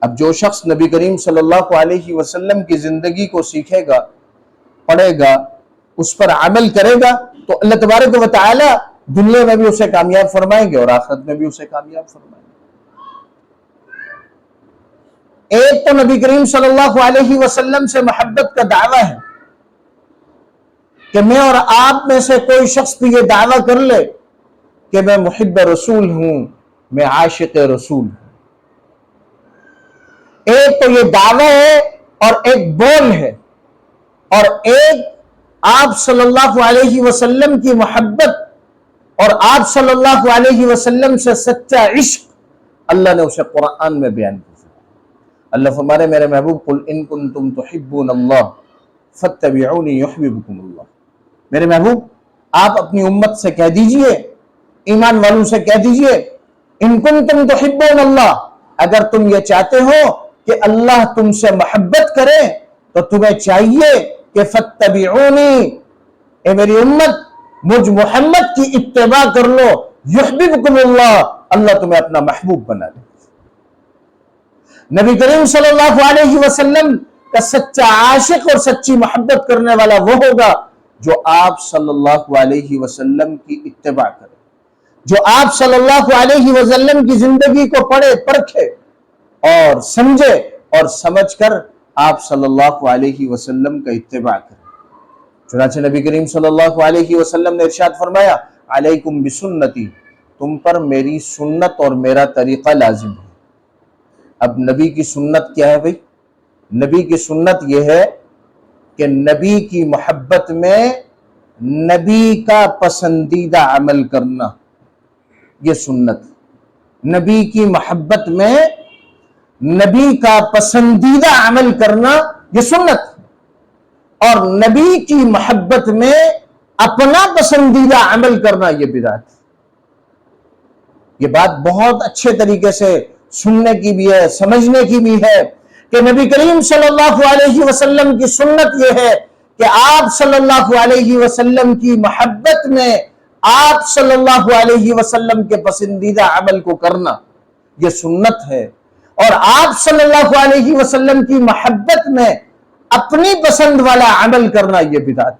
اب جو شخص نبی کریم صلی اللہ علیہ وسلم کی زندگی کو سیکھے گا، پڑھے گا، اس پر عمل کرے گا تو اللہ تبارک و تعالی دنیا میں بھی اسے کامیاب فرمائیں گے اور آخرت میں بھی اسے کامیاب فرمائیں گے۔ ایک تو نبی کریم صلی اللہ علیہ وسلم سے محبت کا دعویٰ ہے کہ میں اور آپ میں سے کوئی شخص بھی یہ دعویٰ کر لے کہ میں محب رسول ہوں، میں عاشق رسول ہوں۔ ایک تو یہ دعویٰ ہے اور ایک بول ہے، اور ایک آپ صلی اللہ علیہ وسلم کی محبت اور آپ صلی اللہ علیہ وسلم سے سچا عشق اللہ نے اسے قرآن میں بیان کیا۔ اللہ فرمانے میرے محبوب قل ان کنتم تحبون اللہ فاتبعونی یحببکم اللہ، میرے محبوب آپ اپنی امت سے کہہ دیجئے، ایمان والوں سے کہہ دیجئے، ان کنتم تحبون اللہ، اگر تم یہ چاہتے ہو کہ اللہ تم سے محبت کرے تو تمہیں چاہیے کہ فاتبعونی، اے میری امت مجھ محمد کی اتباع کر لو، یحببکم اللہ، اللہ تمہیں اپنا محبوب بنا دے۔ نبی کریم صلی اللہ علیہ وسلم کا سچا عاشق اور سچی محبت کرنے والا وہ ہوگا جو آپ صلی اللہ علیہ وسلم کی اتباع کرے، جو آپ صلی اللہ علیہ وسلم کی زندگی کو پڑھے، پرکھے اور سمجھے اور سمجھ کر آپ صلی اللہ علیہ وسلم کا اتباع کرے۔ چنانچہ نبی کریم صلی اللہ علیہ وسلم نے ارشاد فرمایا علیکم بسنتی، تم پر میری سنت اور میرا طریقہ لازم ہے۔ اب نبی کی سنت کیا ہے بھائی؟ نبی کی سنت یہ ہے کہ نبی کی محبت میں نبی کا پسندیدہ عمل کرنا، یہ سنت۔ نبی کی محبت میں نبی کا پسندیدہ عمل کرنا یہ سنت، اور نبی کی محبت میں اپنا پسندیدہ عمل کرنا یہ بدعت۔ یہ بات بہت اچھے طریقے سے سننے کی بھی ہے، سمجھنے کی بھی ہے کہ نبی کریم صلی اللہ علیہ وسلم کی سنت یہ ہے کہ آپ صلی اللہ علیہ وسلم کی محبت میں آپ صلی اللہ علیہ وسلم کے پسندیدہ عمل کو کرنا یہ سنت ہے، اور آپ صلی اللہ علیہ وسلم کی محبت میں اپنی پسند والا عمل کرنا یہ بدعت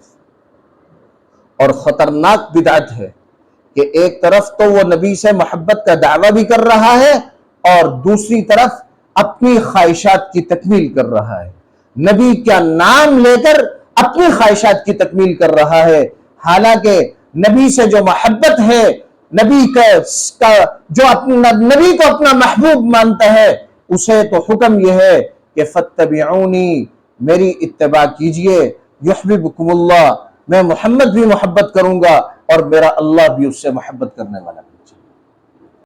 اور خطرناک بدعت ہے کہ ایک طرف تو وہ نبی سے محبت کا دعویٰ بھی کر رہا ہے اور دوسری طرف اپنی خواہشات کی تکمیل کر رہا ہے، نبی کا نام لے کر اپنی خواہشات کی تکمیل کر رہا ہے، حالانکہ نبی سے جو محبت ہے، نبی کو اپنا محبوب مانتا ہے، اسے تو حکم یہ ہے کہ فاتبعونی، میری اتباع کیجئے، یحببکم اللہ، میں محمد بھی محبت کروں گا اور میرا اللہ بھی اس سے محبت کرنے والا ہے۔